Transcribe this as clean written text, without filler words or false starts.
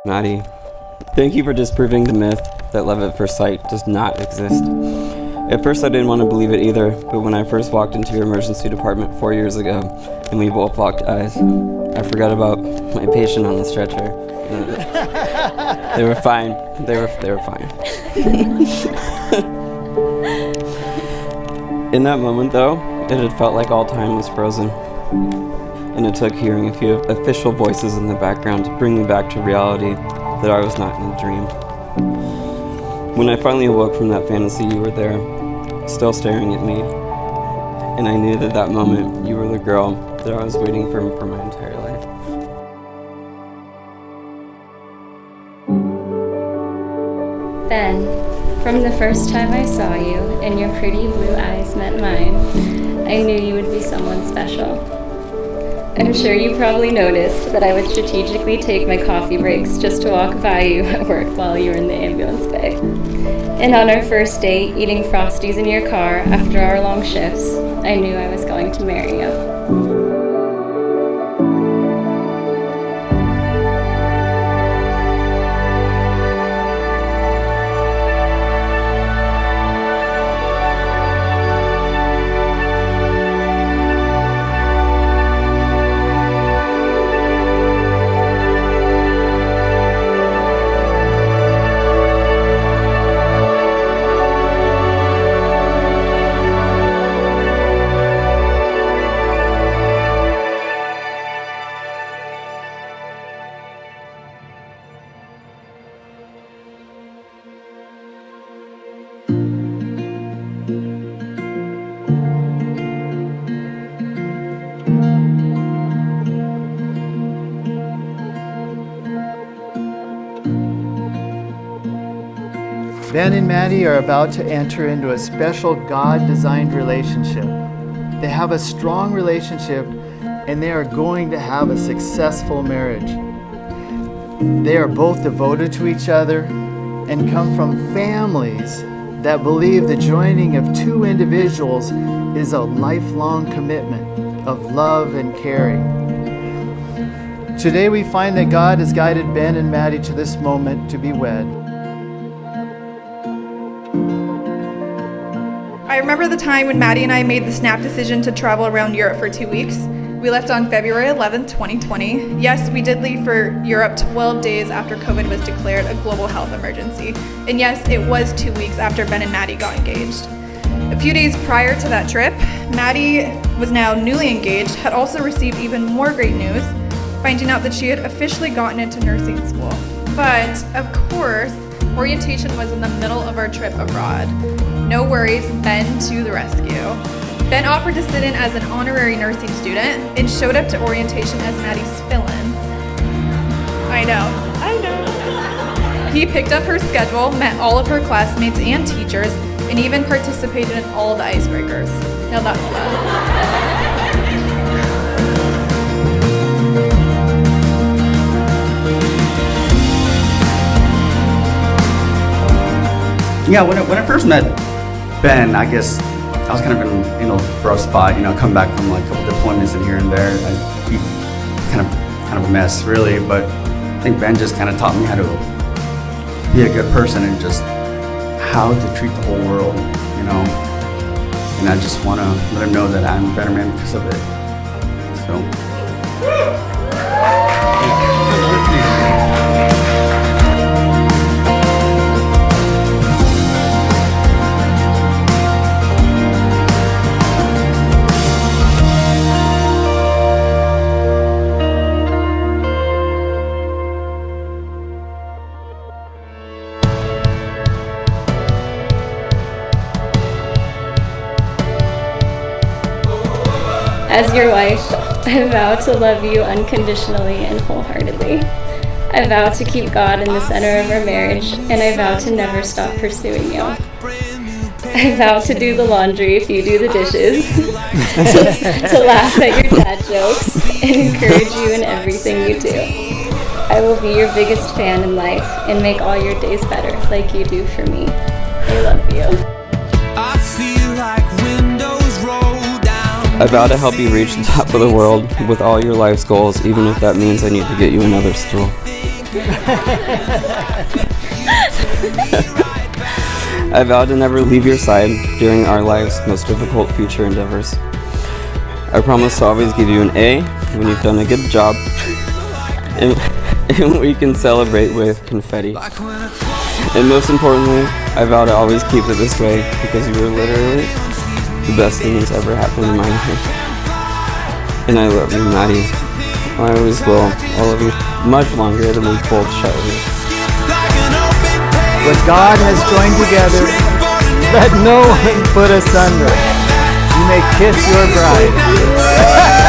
Maddie, thank you for disproving the myth that love at first sight does not exist. At first I didn't want to believe it either, but when I first walked into your emergency department 4 years ago, and we both locked eyes, I forgot about my patient on the stretcher. They were fine. They were fine. In that moment, though, it had felt like all time was frozen. And it took hearing a few official voices in the background to bring me back to reality that I was not in a dream. When I finally awoke from that fantasy, you were there, still staring at me. And I knew that that moment, you were the girl that I was waiting for my entire life. Ben, from the first time I saw you and your pretty blue eyes met mine, I knew you would be someone special. I'm sure you probably noticed that I would strategically take my coffee breaks just to walk by you at work while you were in the ambulance bay. And on our first date, eating Frosties in your car after our long shifts, I knew I was going to marry you. Ben and Maddie are about to enter into a special God-designed relationship. They have a strong relationship and they are going to have a successful marriage. They are both devoted to each other and come from families that believe the joining of two individuals is a lifelong commitment of love and caring. Today we find that God has guided Ben and Maddie to this moment to be wed. I remember the time when Maddie and I made the snap decision to travel around Europe for 2 weeks. We left on February 11th, 2020. Yes, we did leave for Europe 12 days after COVID was declared a global health emergency. And yes, it was 2 weeks after Ben and Maddie got engaged. A few days prior to that trip, Maddie was now newly engaged, had also received even more great news, finding out that she had officially gotten into nursing school. But, of course, orientation was in the middle of our trip abroad. No worries, Ben to the rescue. Ben offered to sit in as an honorary nursing student and showed up to orientation as Maddie's fill-in. I know. He picked up her schedule, met all of her classmates and teachers, and even participated in all the icebreakers. Now that's love. Yeah, when I first met Ben, I guess I was kind of in a rough spot, coming back from like a couple deployments and here and there. I'd be kind of a mess, really. But I think Ben just kind of taught me how to be a good person and just how to treat the whole world, And I just want to let him know that I'm a better man because of it. So. As your wife, I vow to love you unconditionally and wholeheartedly. I vow to keep God in the center of our marriage, and I vow to never stop pursuing you. I vow to do the laundry if you do the dishes, to laugh at your dad jokes, and encourage you in everything you do. I will be your biggest fan in life and make all your days better like you do for me. I love you. I feel like windows roll down. I vow to help you reach the top of the world with all your life's goals, even if that means I need to get you another stool. I vow to never leave your side during our life's most difficult future endeavors. I promise to always give you an A when you've done a good job, and we can celebrate with confetti. And most importantly, I vow to always keep it this way because you were literally the best thing that's ever happened in my life. And I love you, Maddie. I always will. I love you much longer than we both shall live. What God has joined together, let no one put asunder. You may kiss your bride.